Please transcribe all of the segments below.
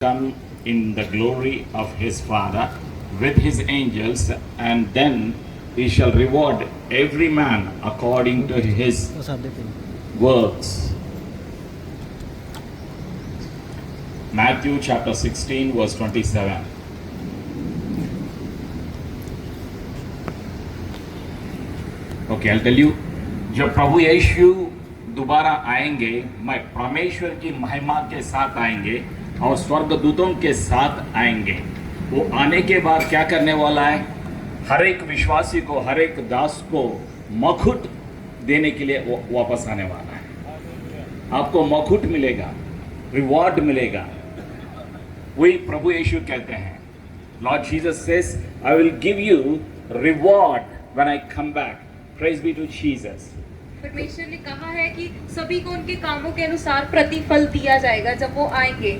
come in the glory of his Father with his angels, and then he shall reward every man according to his works. Matthew chapter 16 verse 27. Okay, I'll tell you, जब प्रभु यीशु दोबारा आएंगे, मैं परमेश्वर की महिमा के साथ आएंगे और स्वर्गदूतों के साथ आएंगे। वो आने के बाद क्या करने वाला है? हर एक विश्वासी को, हर एक दास को मुकुट देने के लिए वो वापस आने वाला है। आपको मुकुट मिलेगा, रिवॉर्ड मिलेगा। वही प्रभु यीशु कहते हैं, Lord Jesus says, I will give you reward when I come back. Praise be to Jesus. परमेश्वर ने कहा है कि सभी को उनके कामों के अनुसार प्रतिफल दिया जाएगा जब वो आएंगे।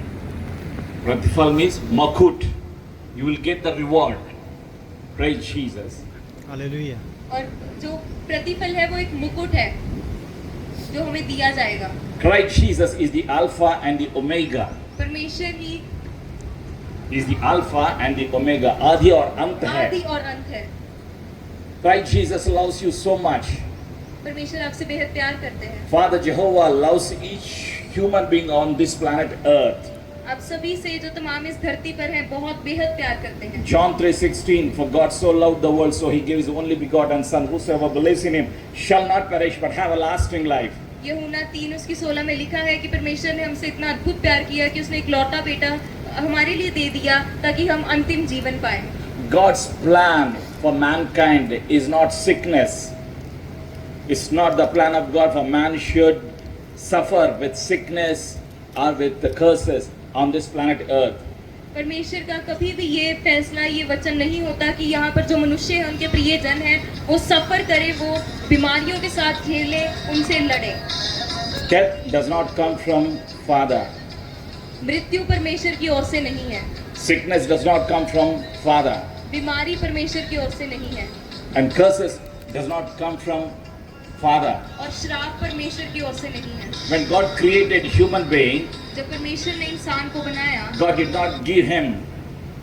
प्रतिफल मीन्स मुकुट। You will get the reward. Praise Jesus. Hallelujah. और जो प्रतिफल है वो एक मुकुट है जो हमें दिया जाएगा। Christ Jesus is the Alpha and the Omega. परमेश्वर ही Is the Alpha and the Omega. आदि और अंत है। आदि और अंत है। Christ Jesus loves you so much. परमेश्वर आपसे बेहद प्यार करते हैं। Father Jehovah loves each human being on this planet Earth. आप सभी से जो तमाम इस धरती पर हैं बहुत बेहद प्यार करते हैं। John 3:16, for God so loved the world, so he gave his only begotten Son, whosoever believes in him shall not perish but have a lasting life. यूहन्ना 3:16 में लिखा है कि परमेश्वर ने हमसे इतना अद्भुत प्यार किया कि उसने इकलौता बेटा हमारे लिए दे दिया ताकि हम अंतिम जीवन पाएं। God's plan for mankind is not sickness. It's not the plan of God for man should suffer with sickness or with the curses on this planet Earth. परमेश्वर का कभी भी ये फैसला, ये वचन नहीं होता कि यहाँ पर जो मनुष्य हैं, उनके प्रियजन हैं, वो सफर करें, वो बीमारियों के साथ झेले, उनसे लड़े। Death does not come from Father. मृत्यु परमेश्वर की ओर से नहीं है। Sickness does not come from Father. बीमारी परमेश्वर की ओर से नहीं है। And curses does not come from Father. और श्राप परमेश्वर की ओर से नहीं है। When God created human being, जब परमेश्वर ने इंसान को बनाया, God did not give him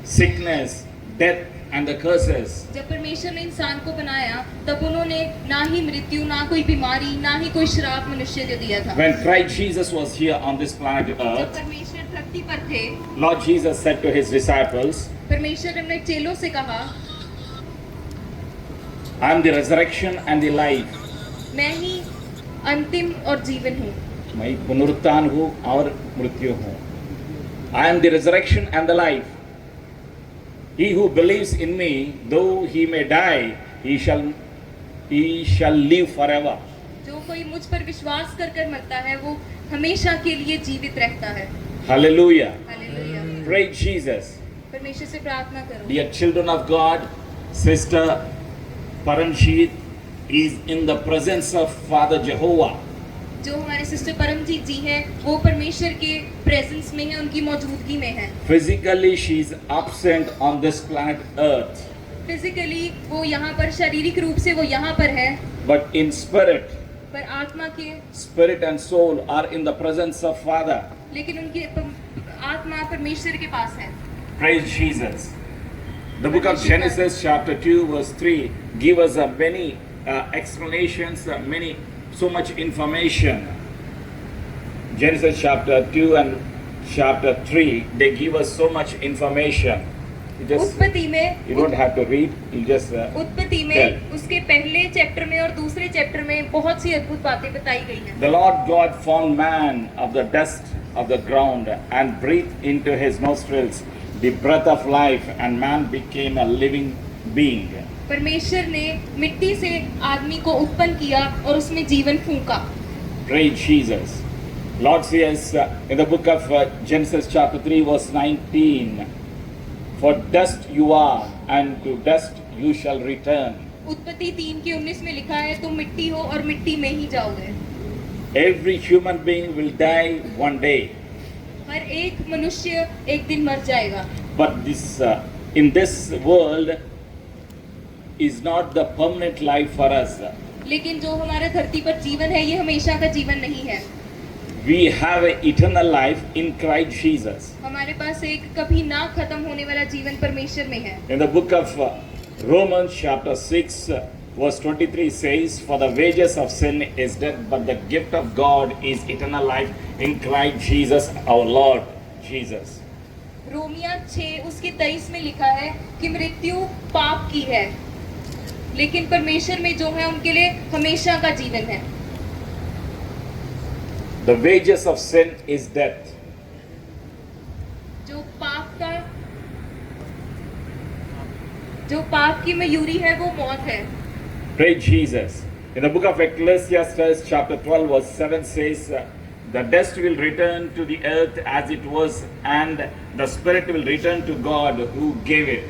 sickness, death and the curses. जब परमेश्वर ने इंसान को बनाया, तब उन्होंने ना ही मृत्यु, ना कोई बीमारी, ना ही कोई श्राप मनुष्य को दिया था। When Christ Jesus was here on this planet जब Earth, परमेश्वर धरती पर थे, Lord Jesus said to his disciples, परमेश्वर ने अपने चेलों से कहा, I am the resurrection and the life. मैं ही अंतिम और जीवन हूँ। मैं पुनरुत्थान हूँ और मृत्यु हूँ। I am the resurrection and the life. He who believes in me, though he may die, he shall live forever. जो कोई मुझ पर विश्वास कर कर मरता है, वो हमेशा के लिए जीवित रहता है। Hallelujah. हालेलुया। Praise Jesus. परमेश्वर से प्रार्थना करो। Dear children of God, Sister Paramjeet is in the presence of Father Jehovah. जो हमारे सिस्टर परमजीत जी हैं, वो परमेश्वर के प्रेजेंस में है, उनकी मौजूदगी में है। Physically she is absent on this planet Earth. Physically वो यहाँ पर, शारीरिक रूप से वो यहाँ पर है, But in spirit, पर आत्मा के, spirit and soul are in the presence of Father. लेकिन उनकी आत्मा परमेश्वर के पास है। Praise Jesus. The book of Genesis chapter 2 verse 3 give us many explanations, so much information. Genesis chapter 2 and chapter 3, they give us so much information. उत्पत्ति में, You don't have to read, you just उत्पत्ति tell. में उसके पहले chapter में और दूसरे chapter में बहुत सी अद्भुत बातें बताई गई हैं। The Lord God formed man of the dust of the ground and breathed into his nostrils the breath of life, and man became a living being. परमेश्वर ने मिट्टी से आदमी को उत्पन्न किया और उसमें जीवन फूंका। Praise Jesus. Lord says in the book of Genesis chapter 3 verse 19, for dust you are and to dust you shall return. उत्पत्ति 3:19 में लिखा है, तुम मिट्टी हो और मिट्टी में ही जाओगे। Every human being will die one day. हर एक मनुष्य एक दिन मर जाएगा। But this in this world is not the permanent life for us. लेकिन जो हमारे धरती पर जीवन है, ये हमेशा का जीवन नहीं है। We have an eternal life in Christ Jesus. हमारे पास एक कभी ना खत्म होने वाला जीवन परमेश्वर में है। In the book of Romans chapter 6 verse 23 says, for the wages of sin is death, but the gift of God is eternal life in Christ Jesus our Lord Jesus. रोमिया 6 उसके 23 में लिखा है कि मृत्यु पाप की है, लेकिन परमेश्वर में जो है उनके लिए हमेशा का जीवन है। The wages of sin is death. जो पाप की मयूरी है वो मौत है। Praise Jesus. In the book of Ecclesiastes chapter 12 verse 7 says, the dust will return to the earth as it was, and the spirit will return to God who gave it.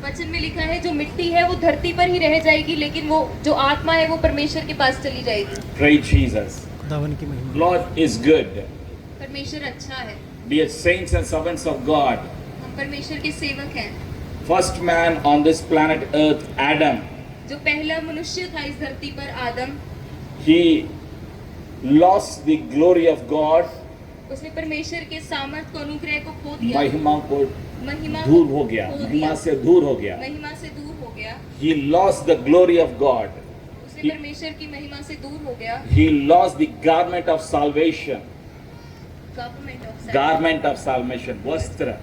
वचन में लिखा है जो मिट्टी है वो धरती पर ही रह जाएगी, लेकिन वो जो आत्मा है वो परमेश्वर के पास चली जाएगी। Praise Jesus. Lord is good. परमेश्वर अच्छा है। Dear saints and servants of God. हम परमेश्वर के सेवक हैं। First man on this planet Earth, Adam. जो पहला मनुष्य था इस धरती पर, आदम। He lost the glory of God. उसने परमेश्वर के सामर्थ को, अनुग्रह को खो दिया। महिमा दूर हो गया, महिमा से दूर हो गया। महिमा से दूर हो गया। He lost the glory of God. उसने परमेश्वर की महिमा से दूर हो गया। He lost the garment of salvation. Garment of salvation, वस्त्र।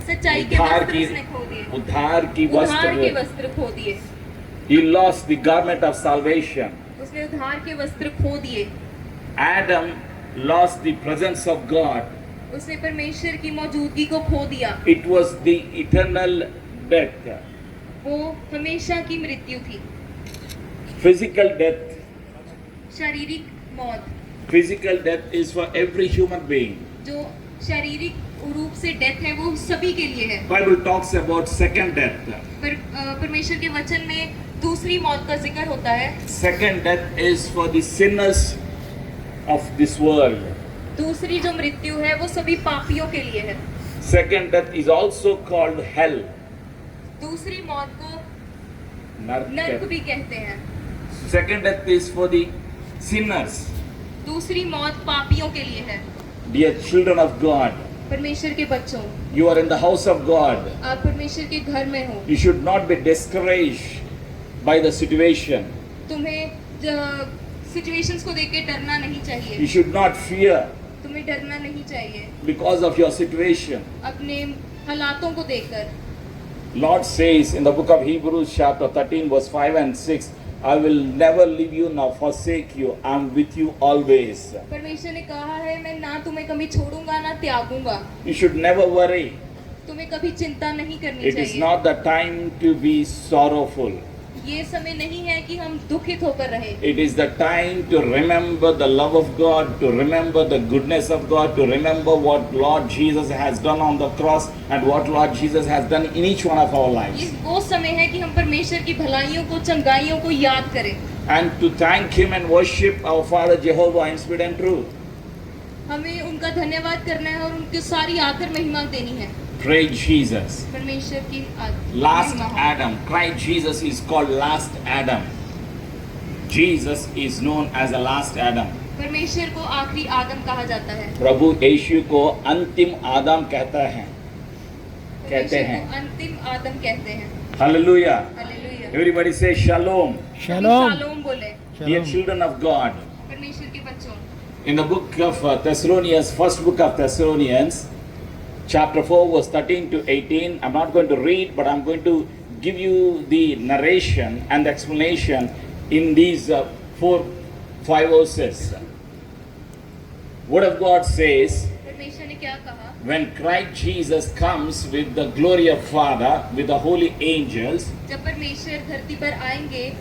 सच्चाई के वस्त्र उसने खो दिए। उद्धार के वस्त्र खो दिए। He lost the garment of salvation. उसने उद्धार के वस्त्र खो दिए। Adam lost the presence of God. उसने परमेश्वर की मौजूदगी को खो दिया। It was the eternal death. वो हमेशा की मृत्यु थी। Physical death. शारीरिक मौत। Physical death is for every human being. जो शारीरिक रूप से डेथ है वो सभी के लिए है। Bible talks about second death. परमेश्वर के वचन में दूसरी मौत का जिक्र होता है। Second death is for the sinners of this world. दूसरी जो मृत्यु है वो सभी पापियों के लिए है। Second death is also called hell. दूसरी मौत को नरक भी कहते हैं। Second death is for the sinners. दूसरी मौत पापियों के लिए है। Dear children of God, परमेश्वर के बच्चों, you are in the house of God. आप परमेश्वर के घर में हो। You should not be discouraged by the situation. तुम्हें सिचुएशंस को देख के डरना नहीं चाहिए। You should not fear. तुम्हें डरना नहीं चाहिए because of your situation. अपने हालातों को देखकर। Lord says in the book of Hebrews chapter 13 verse 5 and 6, I will never leave you nor forsake you. I am with you always. परमेश्वर ने कहा है मैं ना तुम्हें कभी छोड़ूंगा ना त्यागूंगा। You should never worry. तुम्हें कभी चिंता नहीं करनी चाहिए। It is not the time to be sorrowful. ये समय नहीं है कि हम दुखित होकर रहें। It is the time to remember the love of God, to remember the goodness of God, to remember what Lord Jesus has done on the cross and what Lord Jesus has done in each one of our lives. ये वो समय है कि हम परमेश्वर की भलाइयों को, चंगाइयों को याद करें। And to thank Him and worship our Father Jehovah in spirit and truth. हमें उनका धन्यवाद करना है और उनकी सारी आदर महिमा देनी है। Praise Jesus. परमेश्वर की Last Adam. Christ Jesus is called last Adam. Jesus is known as the last Adam. परमेश्वर को आखिरी आदम कहा जाता है। प्रभु यीशु को अंतिम आदम कहते हैं। अंतिम आदम कहते हैं। Hallelujah. Hallelujah. Everybody say shalom. Shalom. Shalom बोले। Dear children of God. परमेश्वर के बच्चों। In the book of Thessalonians, first book of Thessalonians, chapter 4 verse 13 to 18, I'm not going to read, but I'm going to give you the narration and the explanation in these 4-5 verses. Word of God says, परमेश्वर ने क्या कहा? when Christ Jesus comes with the glory of Father, with the holy angels, जब परमेश्वर धरती पर आएंगे,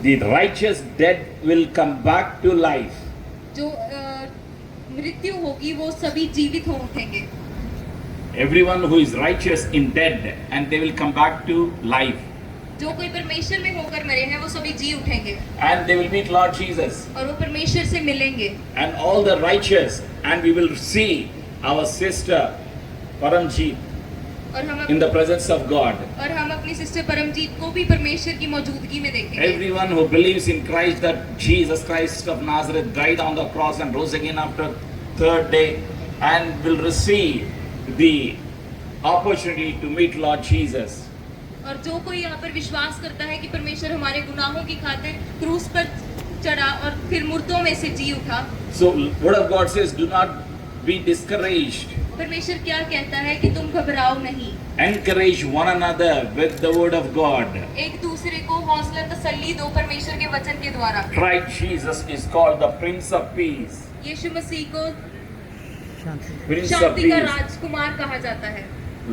the righteous dead will come back to life. जो मृत्यु होगी वो सभी जीवित हो उठेंगे। Everyone who is righteous in dead, and they will come back to life. जो कोई परमेश्वर में होकर मरे हैं वो सभी जी उठेंगे। And they will meet Lord Jesus. और वो परमेश्वर से मिलेंगे। And all the righteous, and we will see our sister Paramjit और हम in the presence of God. और हम अपनी सिस्टर परमजीत को भी परमेश्वर की मौजूदगी में देखेंगे। Everyone who believes in Christ, that Jesus Christ of Nazareth died on the cross and rose again after third day, and will receive the opportunity to meet Lord Jesus. और जो कोई यहाँ पर विश्वास करता है कि परमेश्वर हमारे गुनाहों की खातिर क्रूस पर चढ़ा और फिर मुर्दों में से जी उठा। So word of God says, do not be discouraged. परमेश्वर क्या कहता है कि तुम घबराओ नहीं। Encourage one another with the word of God. एक दूसरे को हौसला तसल्ली दो परमेश्वर के वचन के द्वारा। Christ Jesus is called the Prince of Peace. यीशु मसीह को Prince of शांति का Peace. राजकुमार कहा जाता है।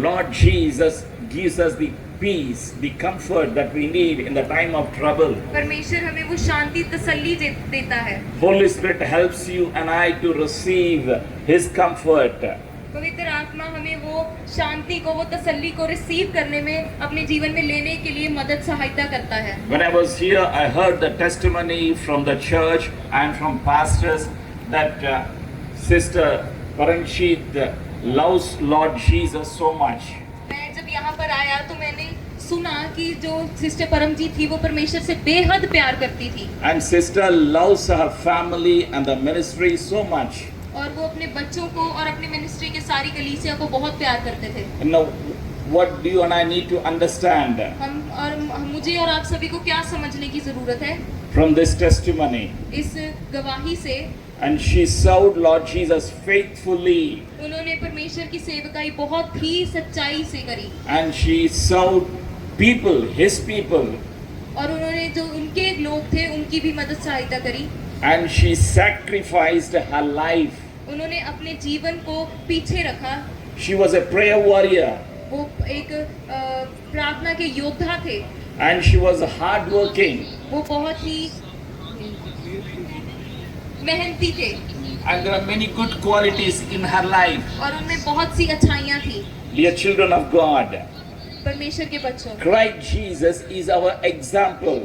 Lord Jesus gives us the peace, the comfort that we need in the time of trouble. परमेश्वर हमें वो शांति तसल्ली देता है। Holy Spirit helps you and I to receive His comfort. पवित्र आत्मा हमें वो शांति को, वो तसल्ली को रिसीव करने में, अपने जीवन में लेने के लिए मदद सहायता करता है। When I was here, I heard the testimony from the church and from pastors that Sister Paranshit loves Lord Jesus so much. मैं जब यहाँ पर आया तो मैंने सुना कि जो सिस्टर परमजीत थी वो परमेश्वर से बेहद प्यार करती थी And Sister loves her family and the ministry so much. और वो अपने बच्चों को और अपनी मिनिस्ट्री के सारी कलीसिया को बहुत प्यार करते थे। And now, what do you and I need to understand मुझे और आप सभी को क्या समझने की जरूरत है from this testimony? इस गवाही से? And she served Lord Jesus faithfully. उन्होंने परमेश्वर की सेवकाई बहुत ही सच्चाई से करी And she served people, His people. और उन्होंने जो उनके लोग थे उनकी भी मदद सहायता करी। And she sacrificed her life. उन्होंने अपने जीवन को पीछे रखा। She was a prayer warrior. वो एक प्रार्थना के योद्धा थे। And she was hardworking. वो बहुत ही मेहनती थे। And there are many good qualities in her life. और उनमें बहुत सी अच्छाइयाँ थी। Dear children of God, परमेश्वर के बच्चों, Christ Jesus is our example.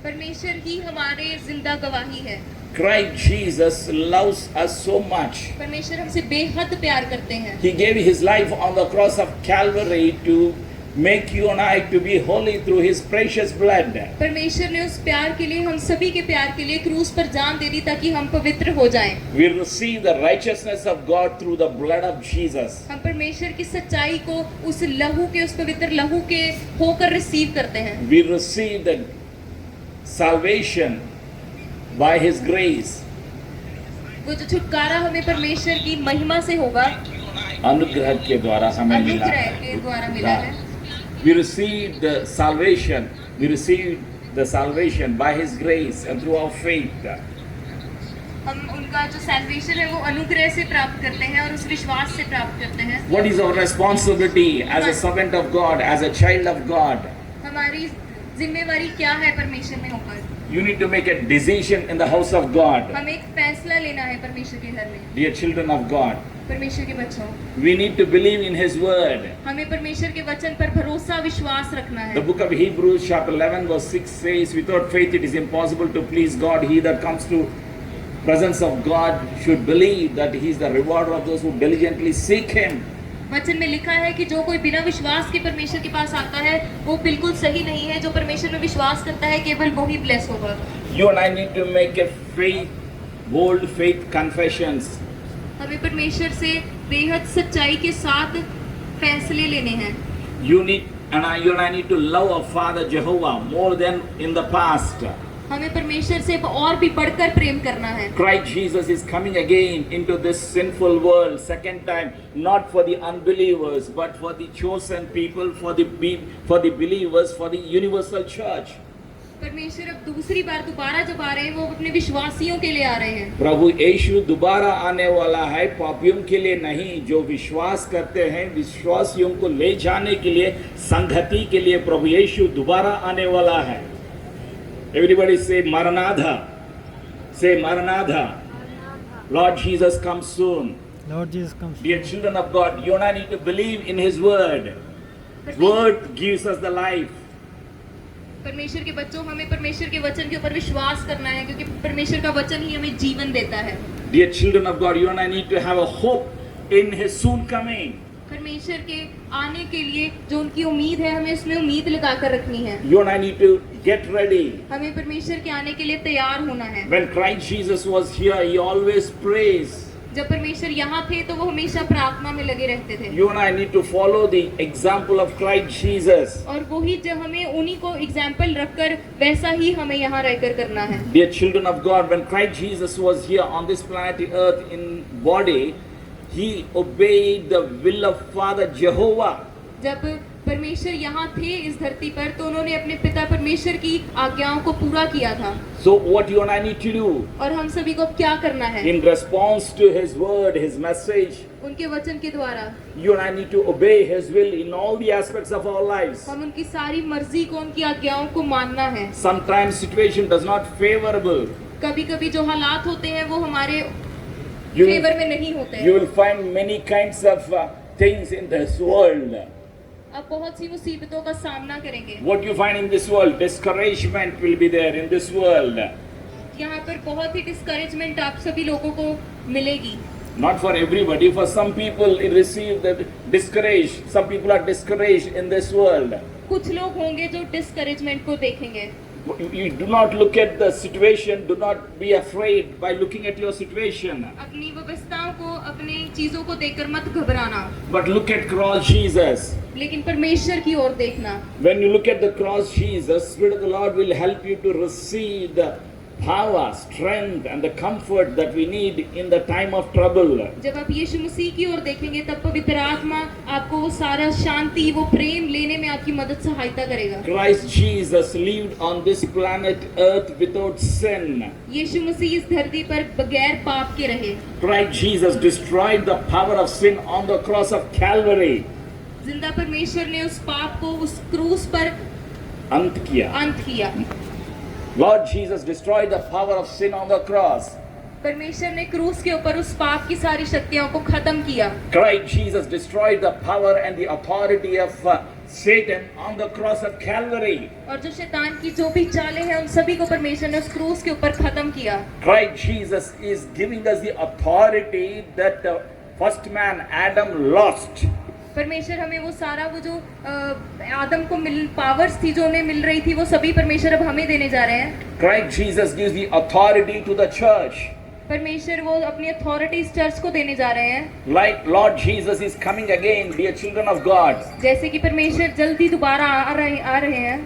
परमेश्वर ही हमारे जिंदा गवाही है। Christ Jesus loves us so much. परमेश्वर हमसे बेहद प्यार करते हैं। He gave His life on the cross of Calvary to make you and I to be holy through His precious blood. परमेश्वर ने उस प्यार के लिए, हम सभी के प्यार के लिए क्रूस पर जान दे दी ताकि हम पवित्र हो जाएं। We receive the righteousness of God through the blood of Jesus. हम परमेश्वर की सच्चाई को उस लहू के, उस पवित्र लहू के होकर रिसीव करते हैं। We receive the salvation by His grace. वो जो छुटकारा हमें परमेश्वर की महिमा से होगा, अनुग्रह के द्वारा हमें मिला अनुग्रह है। के द्वारा मिला है। We receive the salvation. We receive the salvation by His grace and through our faith. हम उनका जो सैल्वेशन है वो अनुग्रह से प्राप्त करते हैं और उस विश्वास से प्राप्त करते हैं। What is our responsibility as a servant of God, as a child of God? हमारी जिम्मेवारी क्या है परमेश्वर में होकर? You need to make a decision in the house of God. हमें एक फैसला लेना है परमेश्वर के घर में। Dear children of God, परमेश्वर के बच्चों, we need to believe in His word. हमें परमेश्वर के वचन पर भरोसा, विश्वास रखना The है। book of Hebrews chapter 11 verse 6 says, without faith it is impossible to please God. He that comes to presence of God should believe that He is the rewarder of those who diligently seek Him. वचन में लिखा है कि जो कोई बिना विश्वास के परमेश्वर के पास आता है वो बिल्कुल सही नहीं है। जो परमेश्वर में विश्वास करता है केवल वो ही ब्लेस होगा। You and I need to make a bold faith confessions. हमें परमेश्वर से बेहद सच्चाई के साथ फैसले लेने हैं। You and I need to love our Father Jehovah more than in the past. हमें परमेश्वर से और भी बढ़कर प्रेम करना है। Christ Jesus is coming again into this sinful world second time, not for the unbelievers but for the chosen people, for the believers, for the universal church. परमेश्वर अब दूसरी बार दोबारा जब आ रहे हैं वो अपने विश्वासियों के लिए आ रहे हैं। प्रभु यीशु दोबारा आने वाला है, पापियों के लिए नहीं। जो विश्वास करते हैं, विश्वासियों को ले जाने के लिए, संगति के लिए प्रभु यीशु दोबारा आने वाला है। Everybody say Maranatha. Say Maranatha. Lord Jesus comes soon. Lord Jesus comes. Dear children of God, you and I need to believe in His word. Word gives us the life. परमेश्वर के बच्चों, हमें परमेश्वर के वचन के ऊपर विश्वास करना है क्योंकि परमेश्वर का वचन ही हमें जीवन देता है। Dear children of God, you and I need to have a hope in His soon coming. परमेश्वर के आने के लिए जो उनकी उम्मीद है, हमें उसमें उम्मीद लगा कर रखनी है। You and I need to get ready. हमें परमेश्वर के आने के लिए तैयार होना है। When Christ Jesus was here, he always prays. जब परमेश्वर यहाँ थे तो वो हमेशा प्रार्थना में लगे रहते थे। You and I need to follow the example of Christ Jesus. और वही जब हमें उन्हीं को एग्जाम्पल रखकर वैसा ही हमें यहाँ रहकर करना है। Dear children of God, when Christ Jesus was here on this planet earth in body, he obeyed the will of Father Jehovah. जब परमेश्वर यहाँ थे इस धरती पर तो उन्होंने अपने पिता परमेश्वर की आज्ञाओं को पूरा किया था। So what you and I need to do? और हम सभी को क्या करना है? In response to his word, his message, उनके वचन के द्वारा you and I need to obey his will in all the aspects of our lives. हम उनकी सारी मर्जी को, उनकी आज्ञाओं को मानना है। Sometimes situation does not favorable. कभी-कभी जो हालात होते हैं वो हमारे You, फेवर में नहीं होते you हैं। will find many kinds of things in this world. अब बहुत सी मुसीबतों का सामना करेंगे। What you find in this world, discouragement will be there in this world. यहाँ पर बहुत ही डिस्करेजमेंट आप सभी लोगों को मिलेगी। Not for everybody, for some people it receive the discouraged. Some people are discouraged in this world. कुछ लोग होंगे जो डिस्करेजमेंट को देखेंगे। You do not look at the situation, do not be afraid by looking at your situation. अपनी व्यवस्थाओं को, अपनी चीजों को देखकर मत घबराना, But look at cross Jesus. लेकिन परमेश्वर की ओर देखना। When you look at the cross Jesus, Spirit of the Lord will help you to receive the power, strength and the comfort that we need in the time of trouble. जब आप यीशु मसीह की ओर देखेंगे तब पवित्र आत्मा आपको वो सारा शांति, वो प्रेम लेने में आपकी मदद सहायता करेगा। Christ Jesus lived on this planet earth without sin. यीशु मसीह इस धरती पर बगैर पाप के रहे। Christ Jesus destroyed the power of sin on the cross of Calvary. जिंदा परमेश्वर ने उस पाप को उस क्रूस पर अंत किया. अंत किया। Lord Jesus destroyed the power of sin on the cross. परमेश्वर ने क्रूस के ऊपर उस पाप की सारी शक्तियों को खत्म किया। Christ Jesus destroyed the power and the authority of Satan on the cross of Calvary. और जो शैतान की जो भी चालें हैं उन सभी को परमेश्वर ने उस क्रूस के ऊपर खत्म किया। Christ Jesus is giving us the authority that the first man Adam lost. परमेश्वर हमें वो सारा वो जो आदम को पावर्स थी जो उन्हें मिल रही थी वो सभी परमेश्वर अब हमें देने जा रहे हैं। Christ Jesus gives the authority to the church. परमेश्वर वो अपनी अथॉरिटीज चर्च को देने जा रहे हैं। Like Lord Jesus is coming again, dear children of God. जैसे कि परमेश्वर जल्दी दोबारा आ रहे हैं।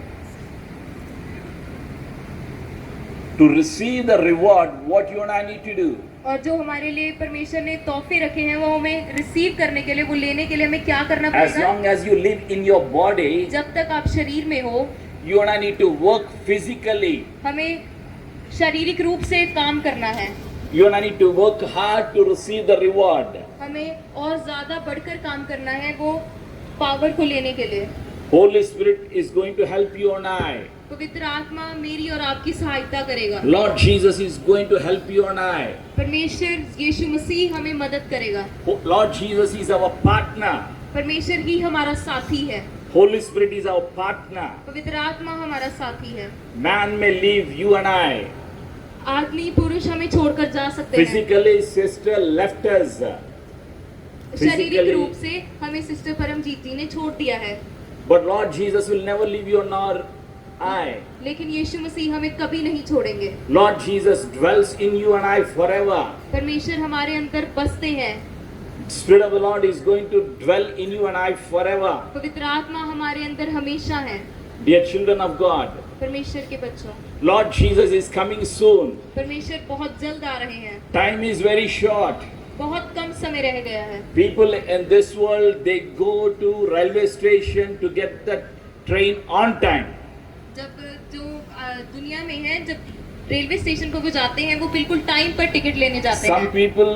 To receive the reward, what you and I need to do? और जो हमारे लिए परमेश्वर ने तोहफे रखे हैं वो हमें रिसीव करने के लिए, वो लेने के लिए हमें क्या करना As पड़ेगा? long as you live in your body, जब तक आप शरीर में हो you and I need to work physically. हमें शारीरिक रूप से काम करना है। You and I need to work hard to receive the reward. हमें और ज्यादा बढ़कर काम करना है वो पावर को लेने के लिए। Holy Spirit is going to help you and I. पवित्र आत्मा मेरी और आपकी सहायता करेगा। Lord Jesus is going to help you and I. परमेश्वर यीशु मसीह हमें मदद करेगा। Lord Jesus is our partner. परमेश्वर ही हमारा साथी है। Holy Spirit is our partner. पवित्र आत्मा हमारा साथी है। Man may leave you and I. आदमी पुरुष हमें छोड़कर जा सकते हैं। Physically, sister left us. शारीरिक रूप से हमें सिस्टर परमजीत जी ने छोड़ दिया है। But Lord Jesus will never leave you nor I. लेकिन यीशु मसीह हमें कभी नहीं छोड़ेंगे। Lord Jesus dwells in you and I forever. परमेश्वर हमारे अंदर बसते हैं। Spirit of the Lord is going to dwell in you and I forever. पवित्र आत्मा हमारे अंदर हमेशा है। Dear children of God, परमेश्वर के बच्चों, Lord Jesus is coming soon. परमेश्वर बहुत जल्द आ रहे हैं। Time is very short. बहुत कम समय रह गया है। People in this world, they go to railway station to get the train on time. जब जो दुनिया में है, जब रेलवे स्टेशन को वो जाते हैं वो बिल्कुल टाइम पर टिकट लेने जाते हैं। Some people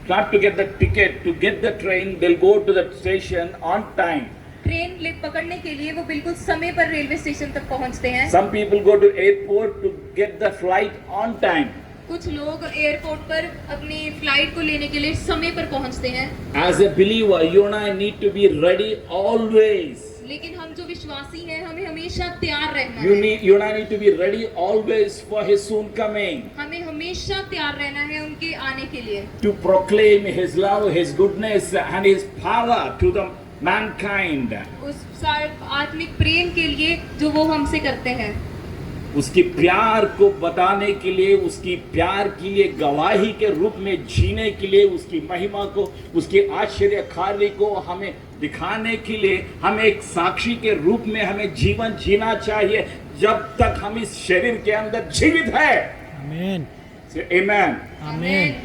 not to get the ticket, to get the train, they'll go to the station on time. Train पकड़ने के लिए वो बिल्कुल समय पर रेलवे स्टेशन तक पहुंचते हैं। Some people go to airport to get the flight on time. कुछ लोग एयरपोर्ट पर अपनी फ्लाइट को लेने के लिए समय पर पहुंचते हैं, As a believer, you and I need to be ready always. लेकिन हम जो विश्वासी हैं हमें हमेशा तैयार रहना You है। and I need to be ready always for His soon coming, हमें हमेशा तैयार रहना है उनके आने के लिए, to proclaim His love, His goodness, and His power to the mankind. उस आत्मिक प्रेम के लिए जो वो हमसे करते हैं, उसकी प्यार को बताने के लिए, उसकी प्यार के लिए गवाही के रूप में जीने के लिए, उसकी महिमा को, उसके आश्चर्य कार्य को हमें दिखाने के लिए, हमें एक साक्षी के रूप में हमें जीवन जीना चाहिए जब तक हम इस शरीर के अंदर जीवित है। आमीन आमेन। आमीन।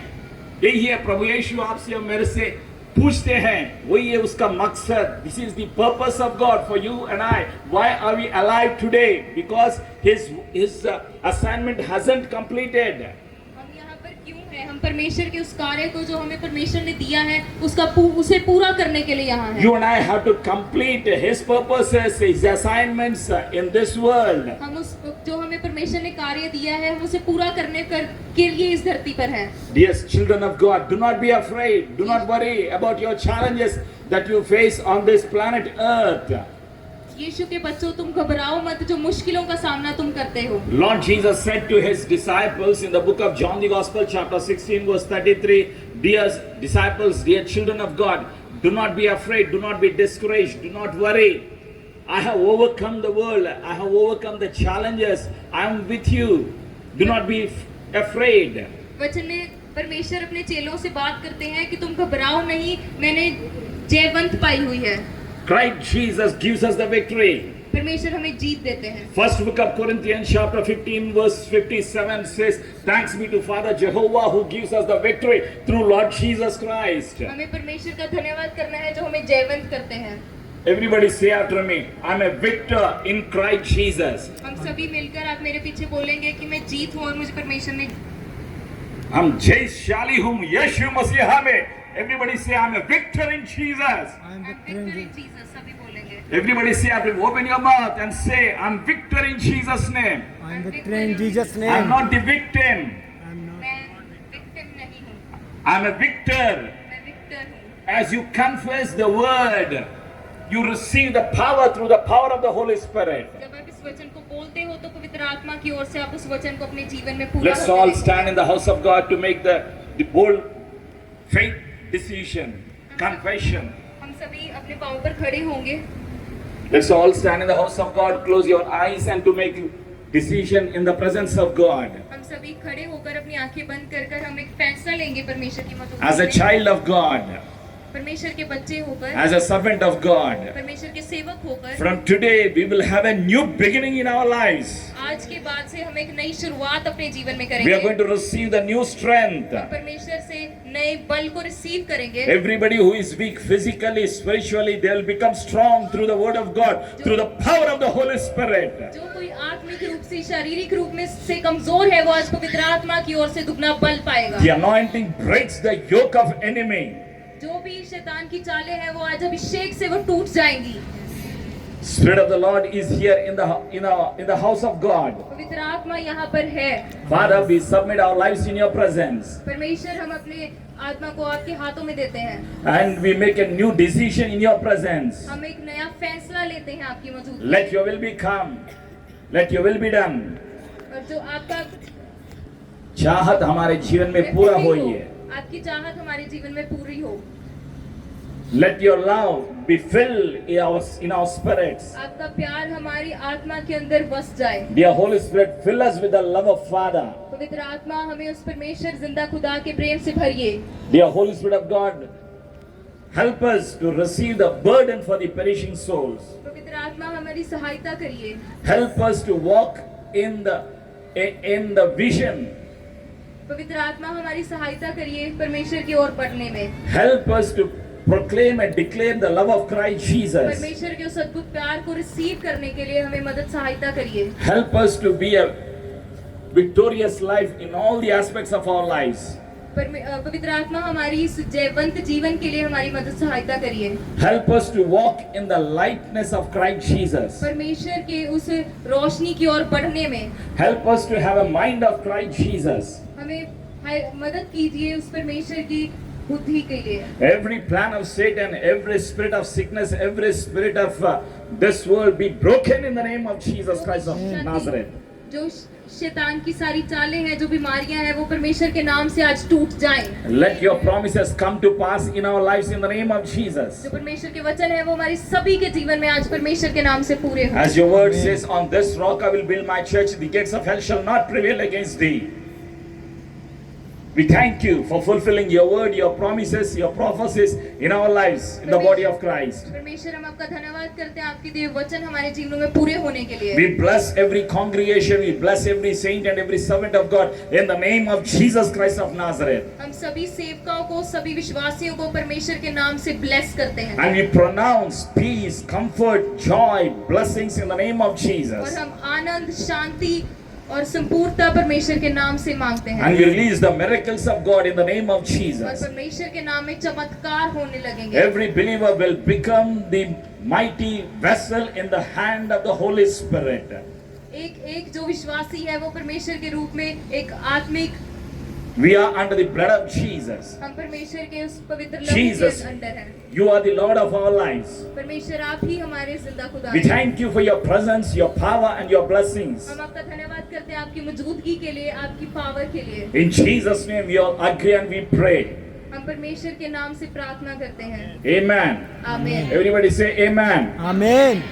यही है प्रभु यीशु आपसे और मेरे से पूछते हैं, वही है उसका मकसद। This is the purpose of God for you and I. Why are we alive today? Because his assignment hasn't completed. हम यहाँ पर क्यों हैं? हम परमेश्वर के उस कार्य को जो हमें परमेश्वर ने दिया है उसे पूरा करने के लिए यहाँ हैं। You and I have to complete His purposes, His assignments in this world. हम उस जो हमें परमेश्वर ने कार्य दिया है हम उसे पूरा करने के लिए इस धरती पर हैं। Dear children of God, do not be afraid. Do not worry about your challenges that you face on this planet Earth. यीशु के बच्चों, तुम घबराओ मत जो मुश्किलों का सामना तुम करते हो। Lord Jesus said to His disciples in the book of John the Gospel, chapter 16, verse 33, Dear disciples, dear children of God, do not be afraid, do not be discouraged, do not worry. I have overcome the world. I have overcome the challenges. I am with you. Do not be afraid. वचन में परमेश्वर अपने चेलों से बात करते हैं कि तुम घबराओ नहीं, मैंने जयवंत पाई हुई है। Christ Jesus gives us the victory. परमेश्वर हमें जीत देते हैं। First book of Corinthians chapter 15 verse 57 says, Thanks be to Father Jehovah who gives us the victory through Lord Jesus Christ. हमें परमेश्वर का धन्यवाद करना है जो हमें जयवंत करते हैं। Everybody say after me, I'm a victor in Christ Jesus. हम सभी मिलकर आप मेरे पीछे बोलेंगे कि मैं जीत हूँ और मुझे परमेश्वर ने हम जयशाली हूँ यीशु मसीह में। Everybody say I'm a victor in Jesus. I'm victor victor in Jesus, सभी बोलेंगे। Everybody say after me, open your mouth and say I'm victor in Jesus name. I'm victor in Jesus' name. I'm not the victim. I'm not. मैं victim नहीं हूँ, I'm a victor. मैं Victor हूँ। As you confess the word, you receive the power through the power of the Holy Spirit. जब आप इस वचन को बोलते हो तो पवित्र आत्मा की ओर से आप उस वचन को अपने जीवन में पूरा Let's होते all हैं। stand in the house of God to make the bold faith decision, confession. हम सभी अपने पांव पर खड़े होंगे। Let's all stand in the house of God, close your eyes and to make decision in the presence of God. हम सभी खड़े होकर अपनी आंखें बंद कर कर हम एक फैसला लेंगे परमेश्वर की मदद As a child of God, परमेश्वर के बच्चे होकर, as a servant of God, परमेश्वर के सेवक होकर, from today we will have a new beginning in our lives. आज के बाद से हम एक नई शुरुआत अपने जीवन में We are करेंगे। going to receive the new strength. परमेश्वर से नए बल को रिसीव करेंगे। Everybody who is weak physically, spiritually, they'll become strong through the word of God, through the power of the Holy Spirit. जो कोई आत्मिक रूप से, शारीरिक रूप में से कमजोर है वो आज पवित्र आत्मा की ओर से दुगना बल पाएगा। The anointing breaks the yoke of enemy. जो भी शैतान की चालें हैं वो आज अभिषेक से वो टूट जाएंगी। Spirit of the Lord is here in the house of God. पवित्र आत्मा यहाँ पर है। Father, we submit our lives in your presence. परमेश्वर, हम अपने आत्मा को आपके हाथों में देते हैं। And we make a new decision in your presence. हम एक नया फैसला लेते हैं आपकी मौजूदगी। Let your will be come. Let your will be done. और जो आपका चाहत हमारे जीवन में पूरा होई है. आपकी चाहत हमारे जीवन में पूरी हो। Let your love be filled in our spirits. आपका प्यार हमारी आत्मा के अंदर बस जाए। Dear Holy Spirit, fill us with the love of Father. पवित्र आत्मा हमें उस परमेश्वर जिंदा खुदा के प्रेम से भरिए। Dear Holy Spirit of God, help us to receive the burden for the perishing souls. पवित्र आत्मा हमारी सहायता करिए। Help us to walk in the vision. पवित्र आत्मा हमारी सहायता करिए परमेश्वर की ओर बढ़ने में। Help us to proclaim and declare the love of Christ Jesus. परमेश्वर के उस अद्भुत प्यार को रिसीव करने के लिए हमें मदद सहायता करिए। Help us to be a victorious life in all the aspects of our lives. पवित्र आत्मा हमारी इस जयवंत जीवन के लिए हमारी मदद सहायता करिए। Help us to walk in the lightness of Christ Jesus. परमेश्वर के उस रोशनी की ओर बढ़ने में। Help us to have a mind of Christ Jesus. हमें मदद कीजिए उस परमेश्वर की बुद्धि के लिए। Every plan of Satan, every spirit of sickness, every spirit of this world be broken in the name of Jesus Christ of Nazareth. जो शैतान की सारी चालें हैं, जो बीमारियां हैं, वो परमेश्वर के नाम से आज टूट जाएं। Let your promises come to pass in our lives in the name of Jesus. जो परमेश्वर के वचन है वो हमारी सभी के जीवन में आज परमेश्वर के नाम से पूरे हो। As your word says, on this rock I will build my church, the gates of hell shall not prevail against thee. We thank you for fulfilling your word, your promises, your prophecies in our lives, in the body of Christ. परमेश्वर हम आपका धन्यवाद करते हैं आपके दिए वचन हमारे जीवनों में पूरे होने के लिए। We bless every congregation, we bless every saint and every servant of God in the name of Jesus Christ of Nazareth. हम सभी सेवकाओं को, सभी विश्वासियों को परमेश्वर के नाम से ब्लेस करते हैं। And we pronounce peace, comfort, joy, blessings in the name of और Jesus. हम आनंद, शांति और संपूर्णता परमेश्वर के नाम से मांगते हैं। And we release the miracles of God in the name of और Jesus. परमेश्वर के नाम में चमत्कार होने लगेंगे। Every believer will become the mighty vessel in the hand of the Holy Spirit. एक जो विश्वासी है वो परमेश्वर के रूप में एक आत्मिक, We are under the blood of Jesus. हम परमेश्वर के उस पवित्र लहू Jesus. के अंडर हैं। You are the Lord of our lives. परमेश्वर आप ही हमारे जिंदा खुदा We हैं। thank you for your presence, your power and your blessings. हम आपका धन्यवाद करते हैं आपकी मौजूदगी के लिए, आपकी पावर के लिए। In Jesus' name we all agree and we pray. हम परमेश्वर के नाम से प्रार्थना करते हैं। Amen. आमीन। Everybody say amen. Amen.